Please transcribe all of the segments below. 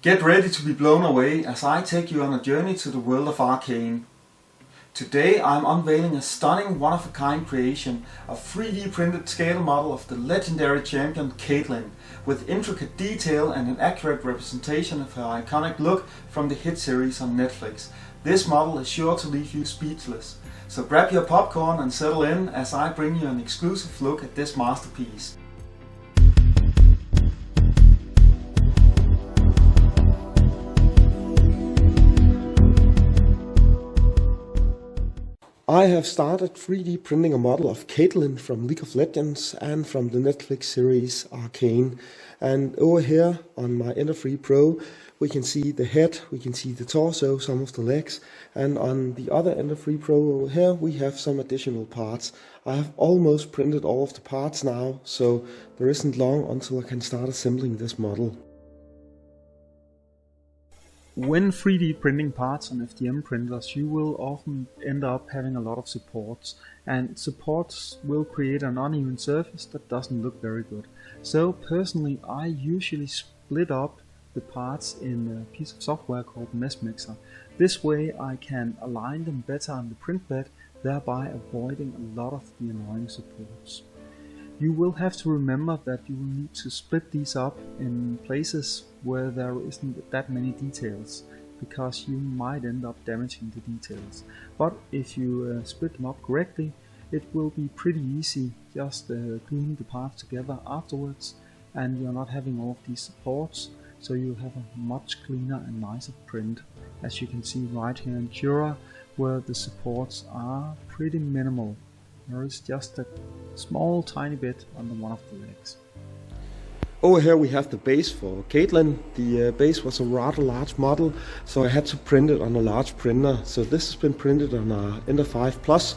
Get ready to be blown away as I take you on a journey to the world of Arcane. Today I'm unveiling a stunning one-of-a-kind creation, a 3D printed scale model of the legendary champion Caitlyn, with intricate detail and an accurate representation of her iconic look from the hit series on Netflix. This model is sure to leave you speechless. So grab your popcorn and settle in as I bring you an exclusive look at this masterpiece. I have started 3D printing a model of Caitlyn from League of Legends and from the Netflix series Arcane. And over here on my Ender 3 Pro we can see the head, we can see the torso, some of the legs, and on the other Ender 3 Pro over here we have some additional parts. I have almost printed all of the parts now, so there isn't long until I can start assembling this model. When 3D printing parts on FDM printers, you will often end up having a lot of supports, and supports will create an uneven surface that doesn't look very good. So personally I usually split up the parts in a piece of software called MISC. This way I can align them better on the print bed, thereby avoiding a lot of the annoying supports. You will have to remember that you will need to split these up in places where there isn't that many details, because you might end up damaging the details. But if you split them up correctly, it will be pretty easy just gluing the parts together afterwards, and you're not having all of these supports, so you'll have a much cleaner and nicer print, as you can see right here in Jura, where the supports are pretty minimal. There is just a small tiny bit under one of the legs. Over here we have the base for Caitlyn. The base was a rather large model, so I had to print it on a large printer. So this has been printed on a Ender 5 Plus,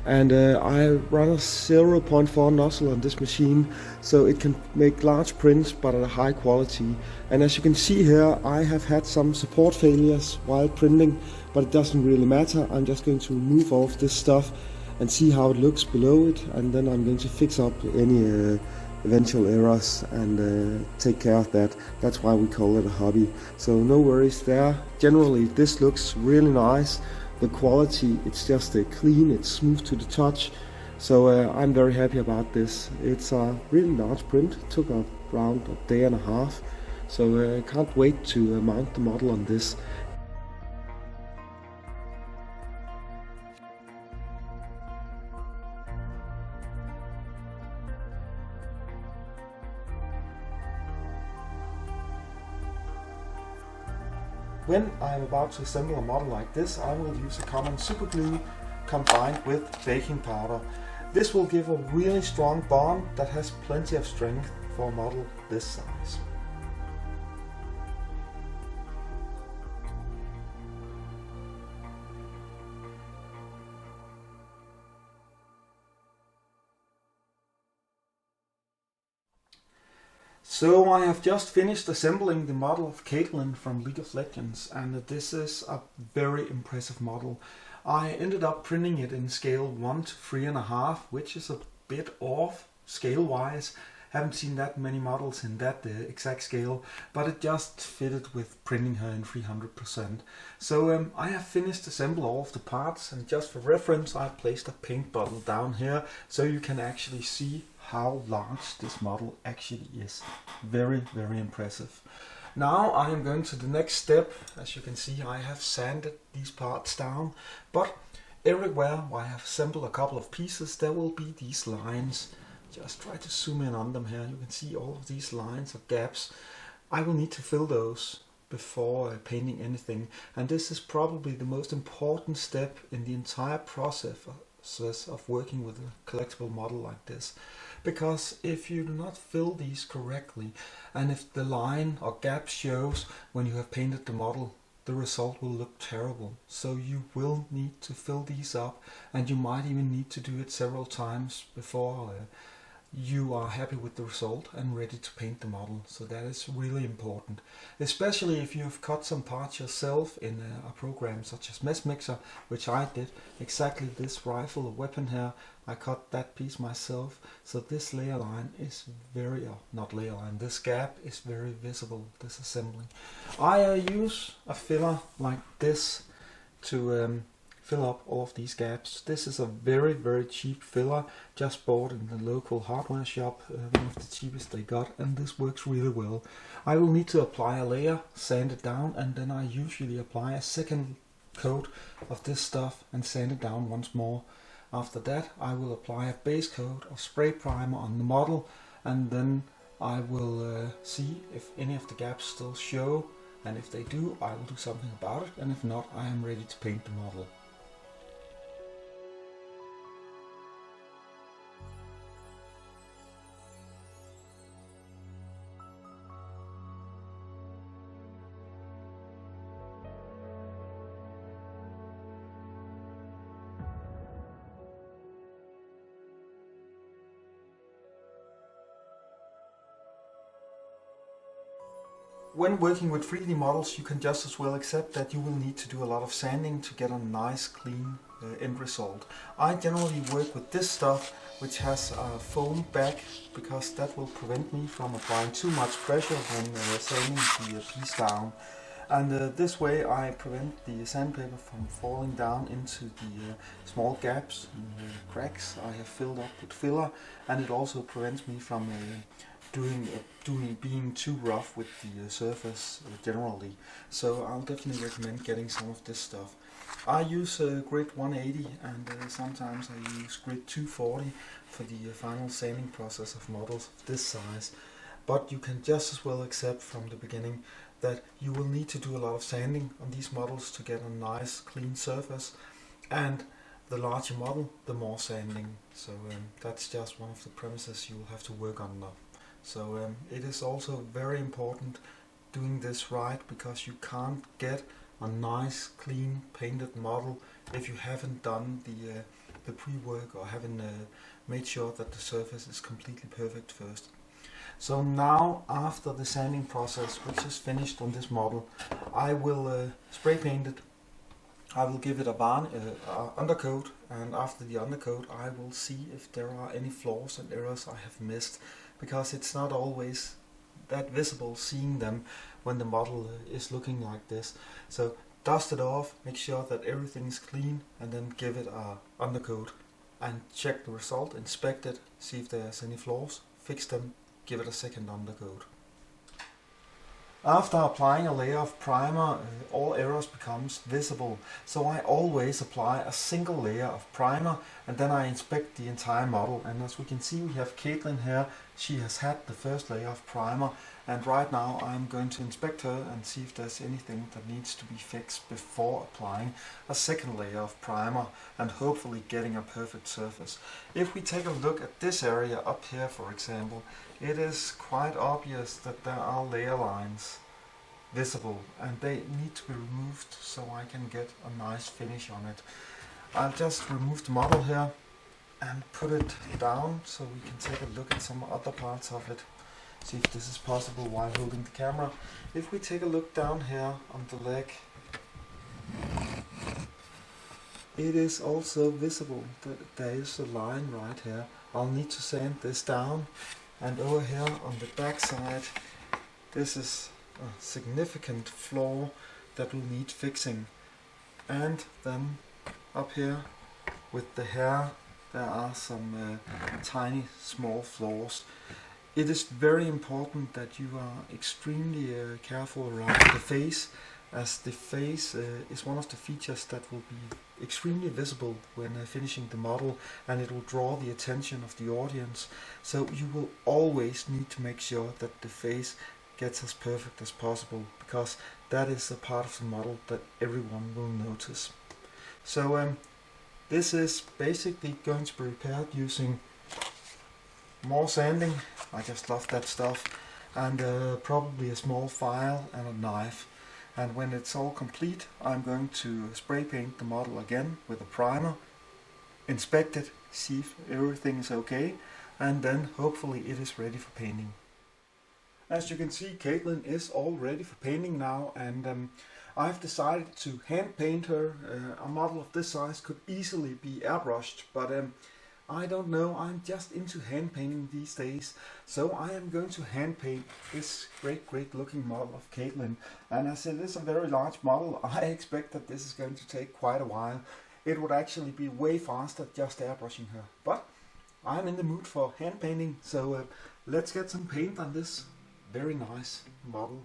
and I run a 0.4 nozzle on this machine, so it can make large prints but at a high quality. And as you can see here, I have had some support failures while printing, but it doesn't really matter. I'm just going to remove all of this stuff and see how it looks below it, and then I'm going to fix up any eventual errors and take care of that. That's why we call it a hobby. So no worries there. Generally this looks really nice. The quality, it's just clean, it's smooth to the touch. So I'm very happy about this. It's a really large print. It took around a day and a half. So I can't wait to mount the model on this. When I'm about to assemble a model like this, I will use a common super glue combined with baking powder. This will give a really strong bond that has plenty of strength for a model this size. So I have just finished assembling the model of Caitlyn from League of Legends, and this is a very impressive model. I ended up printing it in scale 1 to 3.5, which is a bit off scale wise. Haven't seen that many models in that exact scale, but it just fitted with printing her in 300%. So I have finished assembling all of the parts, and just for reference I placed a paint bottle down here so you can actually see how large this model actually is. Very, very impressive. Now I am going to the next step. As you can see, I have sanded these parts down, but everywhere where I have assembled a couple of pieces there will be these lines. Just try to zoom in on them here. You can see all of these lines or gaps. I will need to fill those before painting anything, and this is probably the most important step in the entire process of working with a collectible model like this. Because if you do not fill these correctly, and if the line or gap shows when you have painted the model, the result will look terrible. So you will need to fill these up, and you might even need to do it several times before you are happy with the result and ready to paint the model. So that is really important, especially if you have cut some parts yourself in a program such as MISC, which I did. Exactly this rifle or weapon here, I cut that piece myself. So this layer line is very, not layer line, this gap is very visible, this assembly. I use a filler like this to fill up all of these gaps. This is a very cheap filler, just bought in the local hardware shop, one of the cheapest they got, and this works really well. I will need to apply a layer, sand it down, and then I usually apply a second coat of this stuff and sand it down once more. After that I will apply a base coat of spray primer on the model, and then I will see if any of the gaps still show, and if they do, I will do something about it, and if not, I am ready to paint the model. When working with 3D models, you can just as well accept that you will need to do a lot of sanding to get a nice clean end result. I generally work with this stuff, which has a foam back, because that will prevent me from applying too much pressure when sanding the piece down. And this way I prevent the sandpaper from falling down into the small gaps and cracks I have filled up with filler, and it also prevents me from being too rough with the surface generally. So I'll definitely recommend getting some of this stuff. I use grit 180, and sometimes I use grit 240 for the final sanding process of models of this size. But you can just as well accept from the beginning that you will need to do a lot of sanding on these models to get a nice clean surface, and the larger model, the more sanding. So that's just one of the premises you will have to work under. So it is also very important doing this right, because you can't get a nice clean painted model if you haven't done the pre-work or haven't made sure that the surface is completely perfect first. So now, after the sanding process, which is finished on this model, I will spray paint it. I will give it a undercoat, and after the undercoat I will see if there are any flaws and errors I have missed, because it's not always that visible seeing them when the model is looking like this. So dust it off, make sure that everything is clean, and then give it a undercoat and check the result, inspect it, see if there's any flaws, fix them, give it a second undercoat. After applying a layer of primer, all errors becomes visible, so I always apply a single layer of primer, and then I inspect the entire model. And as we can see, we have Caitlyn here. She has had the first layer of primer, and right now I'm going to inspect her and see if there's anything that needs to be fixed before applying a second layer of primer and hopefully getting a perfect surface. If we take a look at this area up here, for example, it is quite obvious that there are layer lines visible, and they need to be removed so I can get a nice finish on it. I'll just remove the model here and put it down so we can take a look at some other parts of it, see if this is possible while holding the camera. If we take a look down here on the leg, it is also visible that there is a line right here. I'll need to sand this down, and over here on the back side, this is a significant flaw that will need fixing. And then up here with the hair, there are some tiny small flaws. It is very important that you are extremely careful around the face, as the face is one of the features that will be extremely visible when finishing the model, and it will draw the attention of the audience. So you will always need to make sure that the face gets as perfect as possible, because that is a part of the model that everyone will notice. So this is basically going to be repaired using more sanding, I just love that stuff, and probably a small file and a knife. And when it's all complete, I'm going to spray paint the model again with a primer, inspect it, see if everything is okay, and then hopefully it is ready for painting. As you can see, Caitlyn is all ready for painting now, and I've decided to hand paint her. A model of this size could easily be airbrushed, but I don't know, I'm just into hand painting these days. So I am going to hand paint this great looking model of Caitlyn. And as it is a very large model, I expect that this is going to take quite a while. It would actually be way faster just airbrushing her. But I'm in the mood for hand painting, so let's get some paint on this very nice model.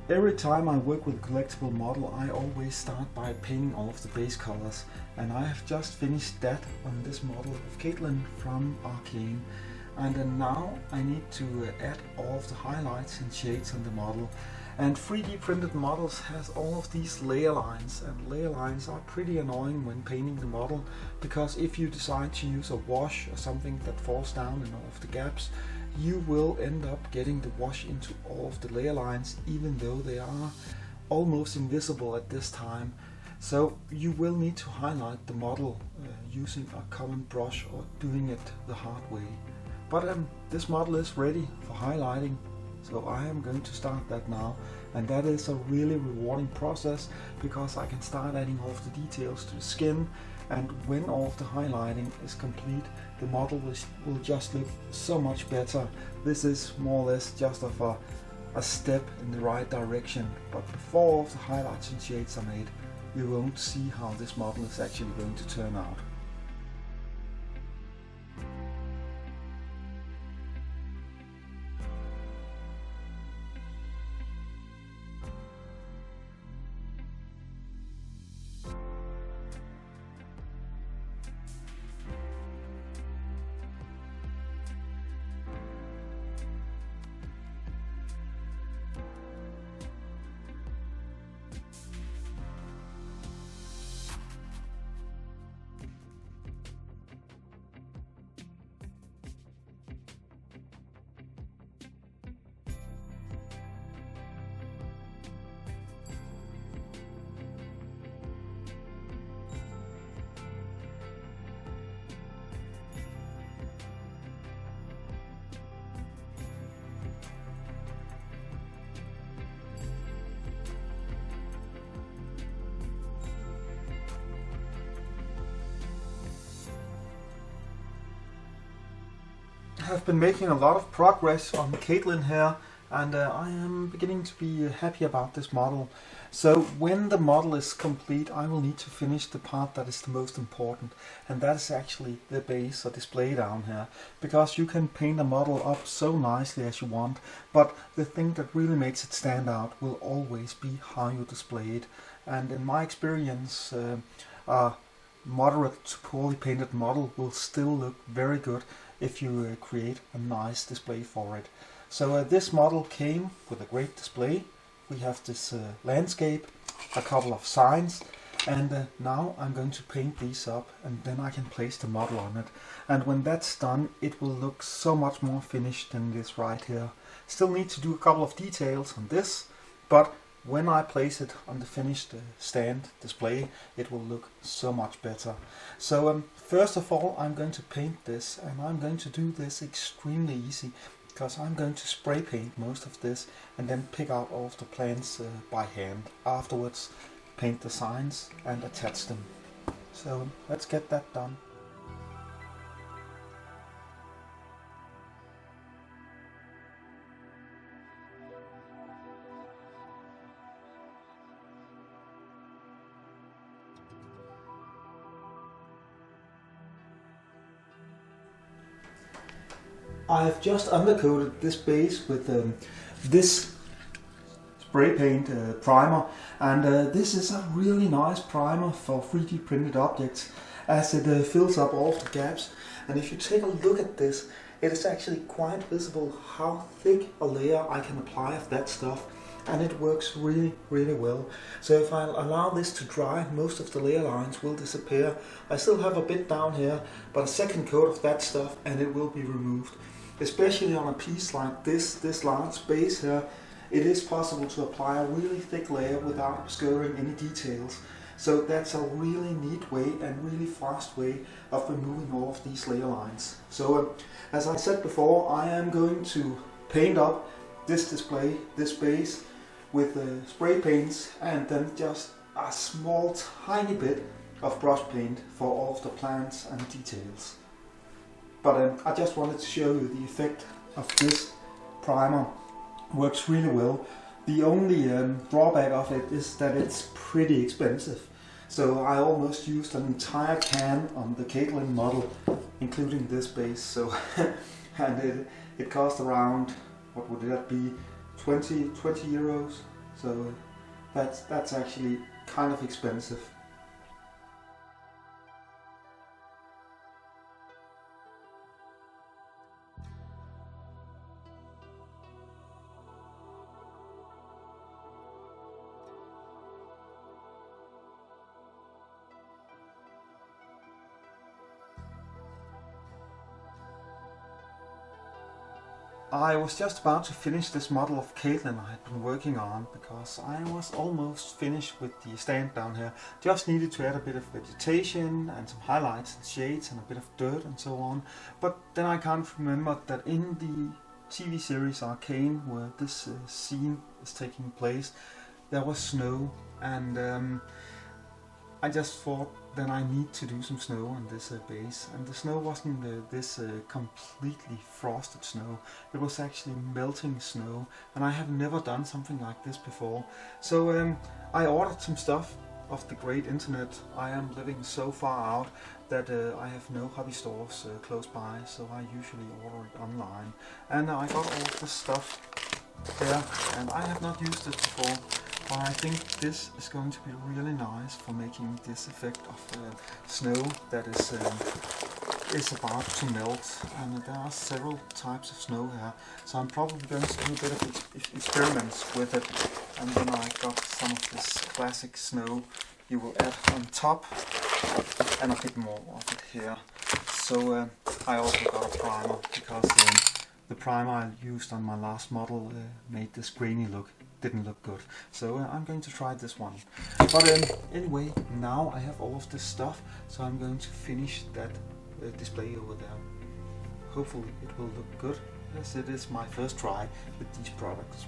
Every time I work with a collectible model, I always start by painting all of the base colors, and I have just finished that on this model of Caitlyn from Arcane. And then now I need to add all of the highlights and shades on the model. And 3D printed models has all of these layer lines, and layer lines are pretty annoying when painting the model, because if you decide to use a wash or something that falls down in all of the gaps, you will end up getting the wash into all of the layer lines, even though they are almost invisible at this time. So you will need to highlight the model using a common brush or doing it the hard way. But this model is ready for highlighting, so I am going to start that now. And that is a really rewarding process, because I can start adding all of the details to the skin, and when all of the highlighting is complete, the model will just look so much better. This is more or less just of a step in the right direction, but before all of the highlights and shades are made, you won't see how this model is actually going to turn out. I have been making a lot of progress on Caitlyn here, and I am beginning to be happy about this model. So when the model is complete, I will need to finish the part that is the most important, and that is actually the base or display down here, because you can paint a model up so nicely as you want, but the thing that really makes it stand out will always be how you display it. And in my experience, a moderate to poorly painted model will still look very good if you create a nice display for it. So this model came with a great display. We have this landscape, a couple of signs, and now I'm going to paint these up, and then I can place the model on it. And when that's done, it will look so much more finished than this right here. Still need to do a couple of details on this, but when I place it on the finished stand display, it will look so much better. So first of all, I'm going to paint this, and I'm going to do this extremely easy, because I'm going to spray paint most of this and then pick out all of the plants by hand. Afterwards, paint the signs and attach them. So let's get that done. I've just undercoated this base with this spray paint primer, and this is a really nice primer for 3D printed objects, as it fills up all the gaps. And if you take a look at this, it is actually quite visible how thick a layer I can apply of that stuff, and it works really well. So if I allow this to dry, most of the layer lines will disappear. I still have a bit down here, but a second coat of that stuff and it will be removed. especially on a piece like this large base here, it is possible to apply a really thick layer without obscuring any details. So that's a really neat way and really fast way of removing all of these layer lines. So as I said before, I am going to paint up this display, this base, with spray paints and then just a small tiny bit of brush paint for all of the plants and details. But I just wanted to show you the effect of this primer. Works really well. The only drawback of it is that it's pretty expensive. So I almost used an entire can on the Caitlyn model, including this base. So and it cost around, what would that be, 20 euros. So that's actually kind of expensive. I was just about to finish this model of Caitlyn I had been working on, because I was almost finished with the stand down here. Just needed to add a bit of vegetation and some highlights and shades and a bit of dirt and so on. But then I can't remember that in the TV series Arcane, where this scene is taking place, there was snow, and I just thought then I need to do some snow on this base, and the snow wasn't this completely frosted snow. It was actually melting snow, and I have never done something like this before. So I ordered some stuff off the great internet. I am living so far out that I have no hobby stores close by, so I usually order it online. And I got all this stuff there, and I have not used it before. But I think this is going to be really nice for making this effect of snow that is about to melt. And there are several types of snow here, so I'm probably going to do a bit of experiments with it. And then I got some of this classic snow you will add on top, and a bit more of it here. So I also got a primer, because the primer I used on my last model made this grainy look. Didn't look good, so I'm going to try this one. But anyway, now I have all of this stuff, so I'm going to finish that display over there. Hopefully it will look good, as it is my first try with these products.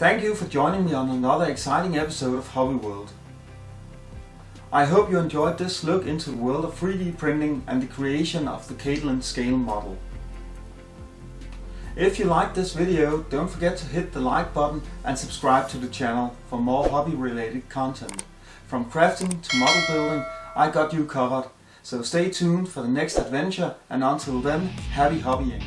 Thank you for joining me on another exciting episode of Hobby World. I hope you enjoyed this look into the world of 3D printing and the creation of the Caitlyn scale model. If you liked this video, don't forget to hit the like button and subscribe to the channel for more hobby related content. From crafting to model building, I got you covered. So stay tuned for the next adventure, and until then, happy hobbying!